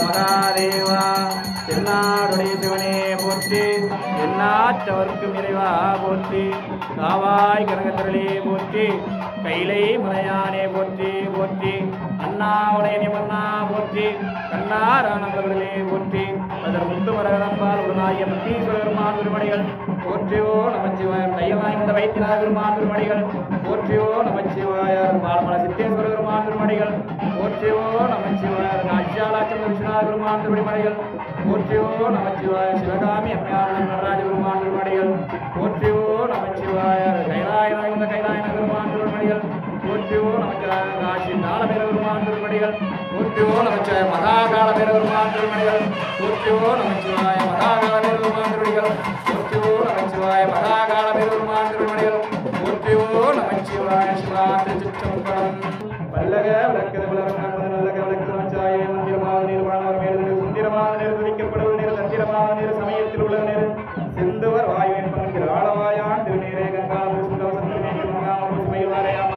மகாதேவா தென்னாடுடைய சிவனே போற்றி என்னாற்றவர்க்கும் இறைவா போற்றி காவாய் கனகத்திரளே போற்றி கைலை மலையானே போற்றி போற்றி அண்ணாவுடைய மன்னா போற்றி கண்ணாரானவர்களே போற்றி அதர் முத்து மரகரம்பால் ஒரு நாயன் தீஸ்வரருமான் திருமணிகள் போற்றியோ நமச்சிவாயர் தையமாய்ந்த வைத்தியநாத பெருமான் திருமணிகள் போற்றியோ நமச்சிவாயர் பாலமல சித்தேஸ்வர பெருமான் திருமணிகள் போற்றியோ நமச்சிவாயர் நாட்சியாலாச்சம் விஸ்வநாத பெருமான் திருமணிகள் போற்றியோ நமச்சிவாயர் சிவகாமி அம்மையார் நடராஜ பெருமான் திருமணிகள் போற்றியோ நமச்சிவாயர் கைலாயனாய்ந்த கைலாயன பெருமான் திருமணிகள் போற்றியோ நமச்சிவாயர் காசி நாளபேர பெருமான் திருமணிகள் போற்றியோ நமச்சிவாயர் மகாகால பேர பெருமான் திருமணிகள் போற்றியோ நமச்சிவாய மகாகால பேர பெருமான் திருமணிகள் போற்றியோ நமச்சிவாய மகாகால பேர பெருமான் திருமணிகள் போற்றியோ நமச்சிவாய சிவாத்திரி சிற்றம்பலம் வல்லக விளக்கத விளக்கம் நல்லக விளக்கத நமச்சிவாய மந்திரமாக நிர்வாணவர் மேலும் சுந்திரமாக நிர்வகிக்கப்படுவது தந்திரமாக சமயத்தில் உள்ள